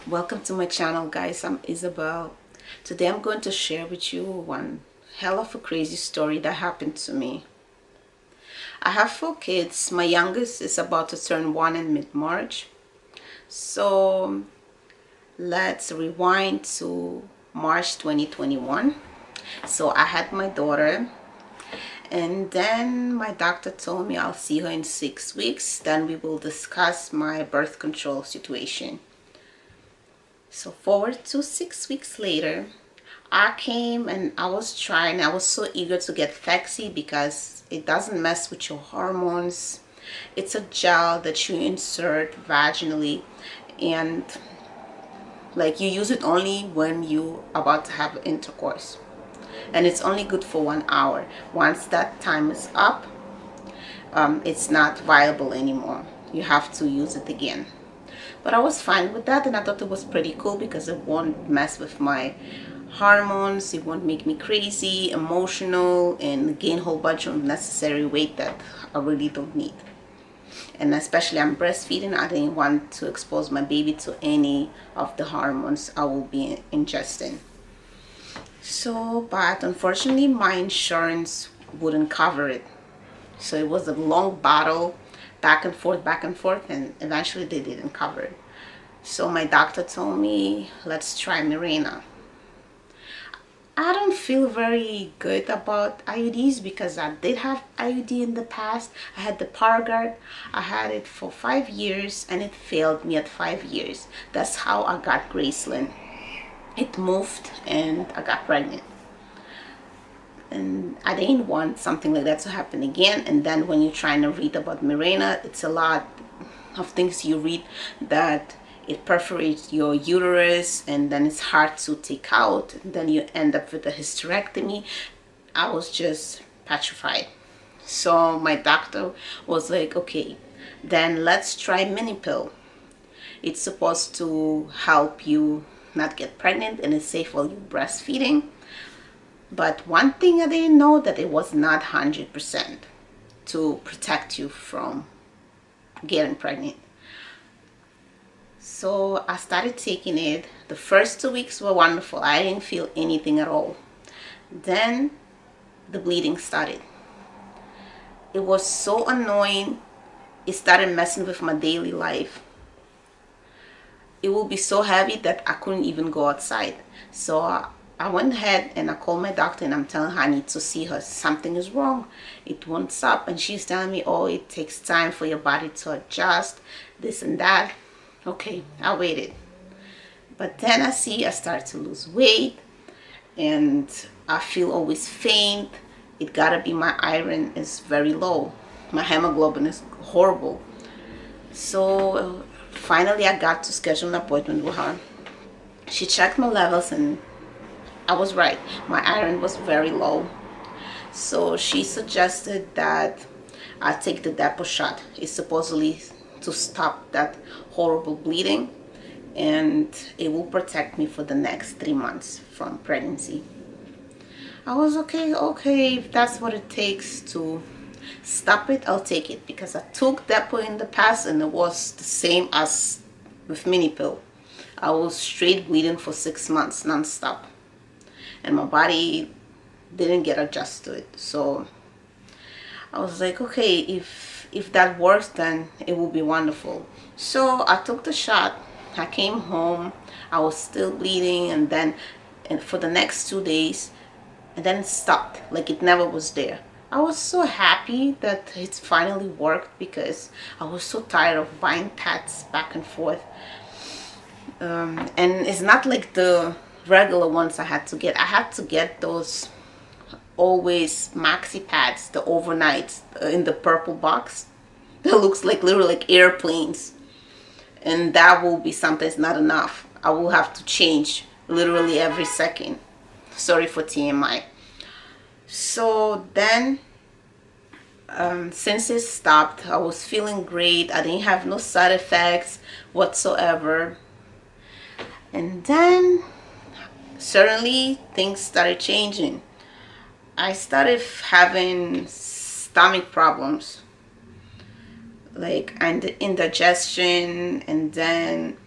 Welcome to my channel, guys. I'm Isabel. Today I'm going to share with you one hell of a crazy story that happened to me. I have 4 kids. My youngest is about to turn 1 in mid-March. So let's rewind to March 2021. So I had my daughter, and then my doctor told me I'll see her in 6 weeks. Then we will discuss my birth control situation. So forward to 6 weeks later, I came and I was so eager to get Phexxi because it doesn't mess with your hormones. It's a gel that you insert vaginally, and like you use it only when you about to have intercourse, and it's only good for 1 hour. Once that time is up, it's not viable anymore. You have to use it again. But I was fine with that, and I thought it was pretty cool because it won't mess with my hormones. It won't make me crazy, emotional, and gain a whole bunch of unnecessary weight that I really don't need. And especially I'm breastfeeding, I didn't want to expose my baby to any of the hormones I will be ingesting. So, but unfortunately my insurance wouldn't cover it. So it was a long battle, back and forth, and eventually they didn't cover it. So my doctor told me, let's try Mirena. I don't feel very good about IUDs because I did have IUD in the past. I had the Paragard. I had it for 5 years and it failed me at 5 years. That's how I got Gracelyn. It moved and I got pregnant. And I didn't want something like that to happen again. And then when you're trying to read about Mirena, it's a lot of things you read that it perforates your uterus and then it's hard to take out. And then you end up with a hysterectomy. I was just petrified. So my doctor was like, okay, then let's try mini pill. It's supposed to help you not get pregnant and it's safe while you're breastfeeding. But one thing I didn't know, that it was not 100% to protect you from getting pregnant. So I started taking it. The first 2 weeks were wonderful. I didn't feel anything at all. Then the bleeding started. It was so annoying. It started messing with my daily life. It will be so heavy that I couldn't even go outside. So I went ahead and I called my doctor and I'm telling her I need to see her. Something is wrong. It won't stop. And she's telling me, oh, it takes time for your body to adjust, this and that. Okay, I waited. But then I start to lose weight and I feel always faint. It gotta be my iron is very low. My hemoglobin is horrible. So finally I got to schedule an appointment with her. She checked my levels and I was right. My iron was very low. So she suggested that I take the Depo shot. It's supposedly to stop that horrible bleeding, and it will protect me for the next 3 months from pregnancy. I was okay, if that's what it takes to stop it, I'll take it, because I took Depo in the past and it was the same as with mini pill. I was straight bleeding for 6 months non-stop and my body didn't get adjusted to it. So I was like, okay, if that works, then it will be wonderful. So I took the shot. I came home. I was still bleeding, and then for the next 2 days, and then it stopped, like it never was there. I was so happy that it finally worked because I was so tired of buying pads back and forth. And it's not like the regular ones I had to get. I had to get those Always maxi pads, the overnights in the purple box that looks like literally like airplanes, and that will be something. It's not enough. I will have to change literally every second. Sorry for TMI. So then since it stopped, I was feeling great. I didn't have no side effects whatsoever. And then suddenly things started changing. I started having stomach problems, like, and indigestion, and then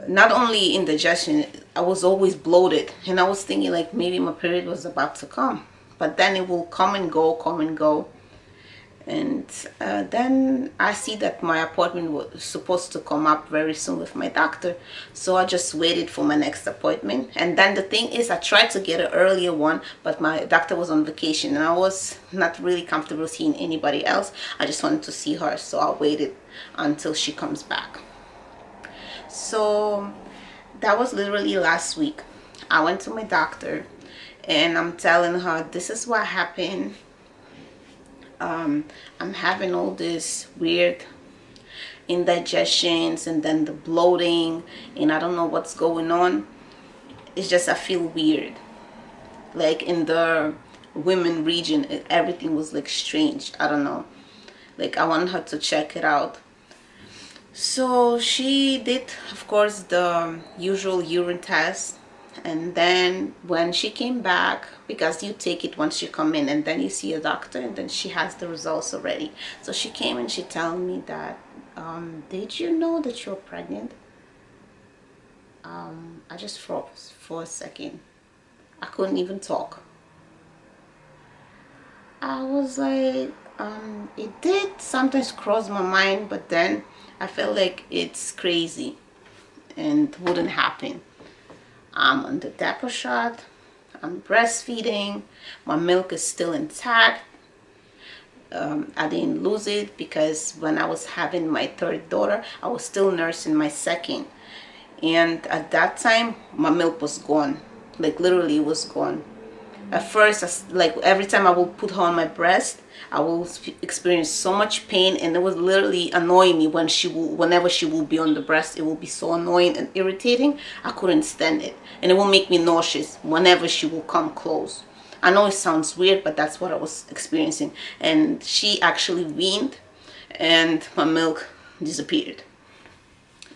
not only indigestion, I was always bloated, and I was thinking like maybe my period was about to come, but then it will come and go, come and go. And then I see that my appointment was supposed to come up very soon with my doctor, so I just waited for my next appointment. And then the thing is, I tried to get an earlier one, but my doctor was on vacation and I was not really comfortable seeing anybody else. I just wanted to see her, so I waited until she comes back. So that was literally last week. I went to my doctor and I'm telling her this is what happened. I'm having all this weird indigestions and then the bloating, and I don't know what's going on. It's just I feel weird, like in the women region everything was like strange. I don't know, like I wanted her to check it out. So she did, of course, the usual urine test. And then when she came back, because you take it once you come in and then you see a doctor and then she has the results already. So she came and she told me that, did you know that you're pregnant? I just froze for a second. I couldn't even talk. I was like, it did sometimes cross my mind, but then I felt like it's crazy and wouldn't happen. I'm on the Dapper shot. I'm breastfeeding. My milk is still intact. I didn't lose it because when I was having my third daughter, I was still nursing my second. And at that time, my milk was gone. Like literally it was gone. At first, like every time I will put her on my breast, I will experience so much pain, and it was literally annoying me when whenever she will be on the breast. It will be so annoying and irritating. I couldn't stand it, and it will make me nauseous whenever she will come close. I know it sounds weird, but that's what I was experiencing. And she actually weaned, and my milk disappeared.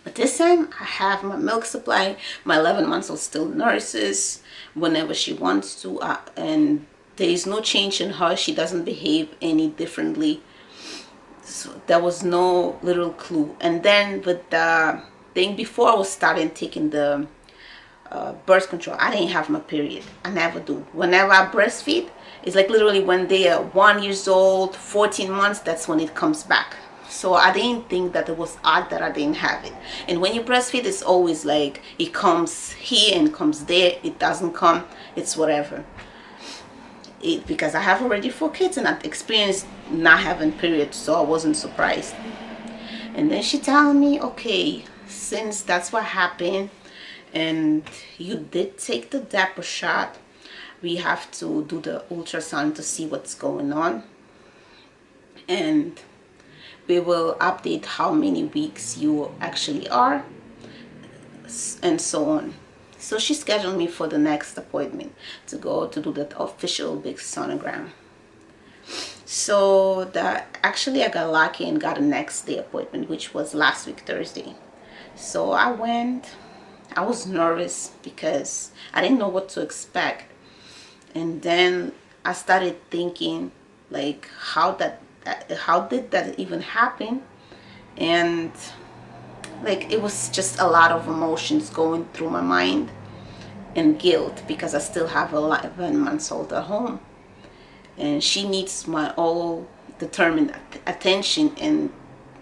But this time I have my milk supply. My 11 months old still nurses whenever she wants to, and there is no change in her. She doesn't behave any differently. So there was no little clue. And then with the thing, before I was starting taking the birth control, I didn't have my period. I never do. Whenever I breastfeed, it's like literally when they are 1 year old, 14 months, that's when it comes back. So I didn't think that it was odd that I didn't have it. And when you breastfeed, it's always like it comes here and comes there. It doesn't come. It's whatever. Because I have already 4 kids and I've experienced not having periods, so I wasn't surprised. And then she told me, okay, since that's what happened and you did take the Dapper shot, we have to do the ultrasound to see what's going on. And we will update how many weeks you actually are, and so on. So she scheduled me for the next appointment to go to do the official big sonogram. So actually I got lucky and got a next day appointment, which was last week Thursday. So I went. I was nervous because I didn't know what to expect. And then I started thinking like how did that even happen? And like it was just a lot of emotions going through my mind, and guilt because I still have 11 months old at home and she needs my all determined attention, and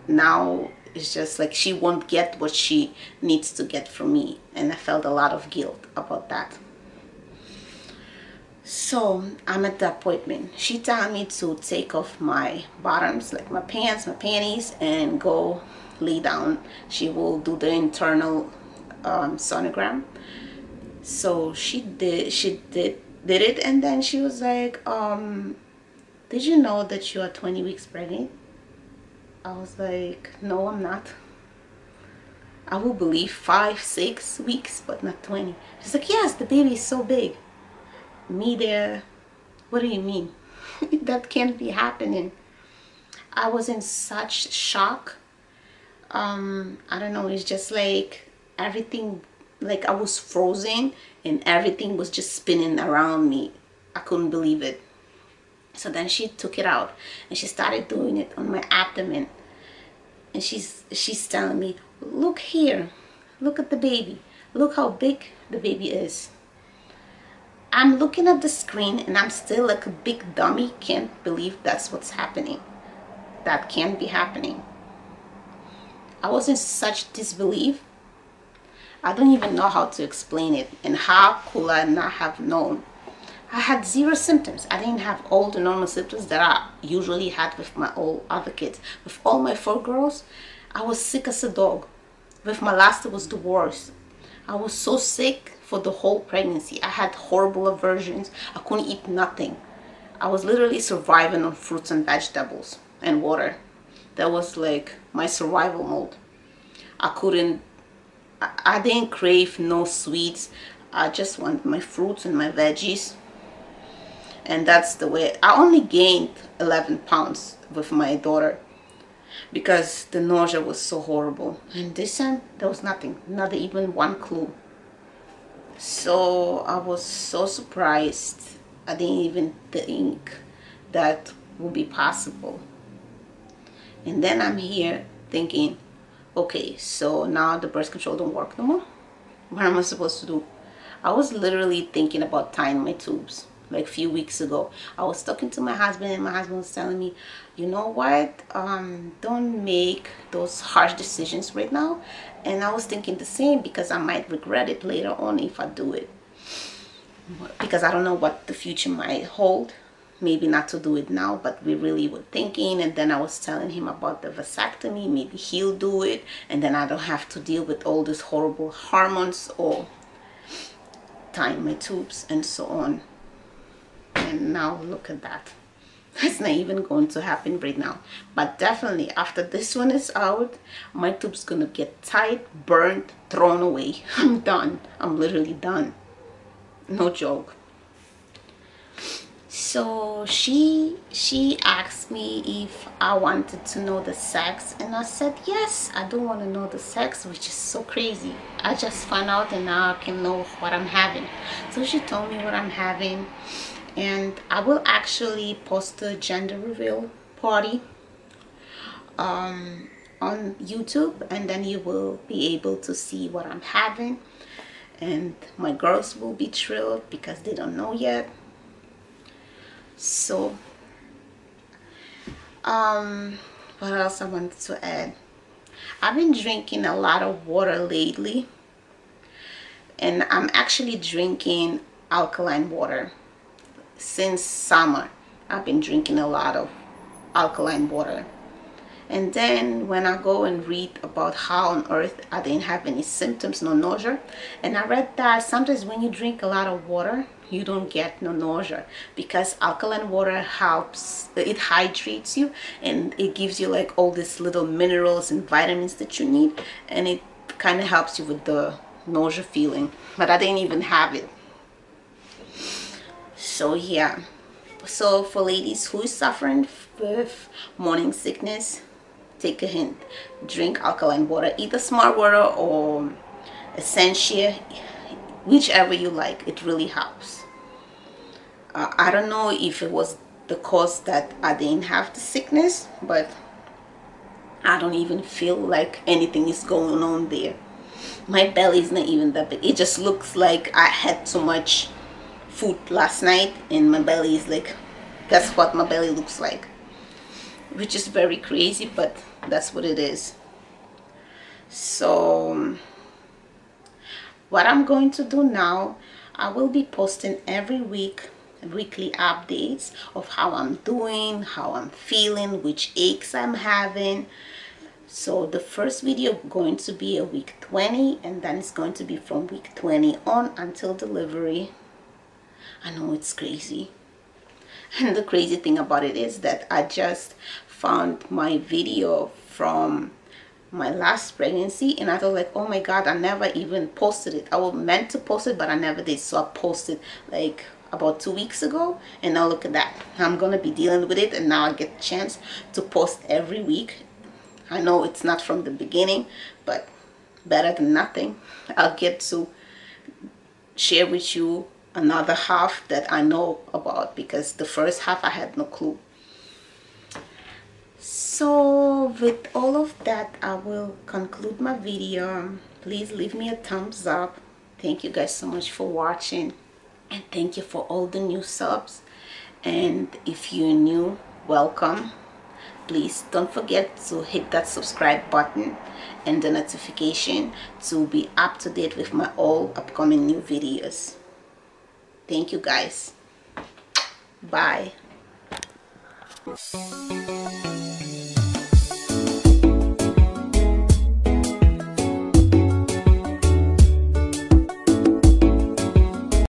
now it's just like she won't get what she needs to get from me, and I felt a lot of guilt about that. So I'm at the appointment. She told me to take off my bottoms, like my pants, my panties, and go lay down. She will do the internal sonogram. So she did it, and then she was like, did you know that you are 20 weeks pregnant? I was like, no, I'm not. I will believe 5, 6 weeks, but not 20. She's like, yes, the baby is so big. Me there, what do you mean? That can't be happening. I was in such shock. I don't know, it's just like everything, like I was frozen and everything was just spinning around me. I couldn't believe it. So then she took it out and she started doing it on my abdomen. And she's telling me, look here, look at the baby. Look how big the baby is. I'm looking at the screen and I'm still like a big dummy. Can't believe that's what's happening. That can't be happening. I was in such disbelief. I don't even know how to explain it. And how could I not have known? I had zero symptoms. I didn't have all the normal symptoms that I usually had with my all other kids. With all my 4 girls, I was sick as a dog. With my last, it was the worst. I was so sick for the whole pregnancy. I had horrible aversions. I couldn't eat nothing. I was literally surviving on fruits and vegetables and water. That was like my survival mode. I didn't crave no sweets. I just want my fruits and my veggies. And that's the way. I only gained 11 pounds with my daughter because the nausea was so horrible. And this time, there was nothing, not even one clue. So I was so surprised. I didn't even think that would be possible. And then I'm here thinking, okay, so now the birth control don't work no more. What am I supposed to do? I was literally thinking about tying my tubes. Like a few weeks ago, I was talking to my husband and my husband was telling me, you know what, don't make those harsh decisions right now. And I was thinking the same, because I might regret it later on if I do it, because I don't know what the future might hold. Maybe not to do it now, but we really were thinking. And then I was telling him about the vasectomy. Maybe he'll do it, and then I don't have to deal with all these horrible hormones or tying my tubes and so on. And now look at that. It's not even going to happen right now. But definitely after this one is out, my tube's gonna get tied, burned, thrown away. I'm done. I'm literally done. No joke. So she asked me if I wanted to know the sex, and I said yes, I do want to know the sex, which is so crazy. I just found out and now I can know what I'm having. So she told me what I'm having, and I will actually post the gender reveal party on YouTube, and then you will be able to see what I'm having, and my girls will be thrilled because they don't know yet. So what else I wanted to add? I've been drinking a lot of water lately, and I'm actually drinking alkaline water. Since summer, I've been drinking a lot of alkaline water. And then when I go and read about how on earth I didn't have any symptoms, no nausea, and I read that sometimes when you drink a lot of water, you don't get no nausea, because alkaline water helps, it hydrates you, and it gives you like all these little minerals and vitamins that you need, and it kind of helps you with the nausea feeling. But I didn't even have it. So yeah, so for ladies who is suffering with morning sickness, take a hint. Drink alkaline water, either Smart Water or Essentia, whichever you like. It really helps. I don't know if it was the cause that I didn't have the sickness, but I don't even feel like anything is going on there. My belly is not even that big. It just looks like I had too much food last night, and my belly is like, that's what my belly looks like, which is very crazy, but that's what it is. So what I'm going to do now, I will be posting every week weekly updates of how I'm doing, how I'm feeling, which aches I'm having. So the first video going to be a week 20, and then it's going to be from week 20 on until delivery. I know it's crazy. And the crazy thing about it is that I just found my video from my last pregnancy, and I thought like, oh my god, I never even posted it. I was meant to post it, but I never did. So I posted like about 2 weeks ago, and now look at that. I'm gonna be dealing with it, and now I get a chance to post every week. I know it's not from the beginning, but better than nothing. I'll get to share with you another half that I know about, because the first half I had no clue. So with all of that, I will conclude my video. Please leave me a thumbs up. Thank you guys so much for watching, and thank you for all the new subs. And if you're new, welcome. Please don't forget to hit that subscribe button and the notification to be up to date with my all upcoming new videos. Thank you guys. Bye.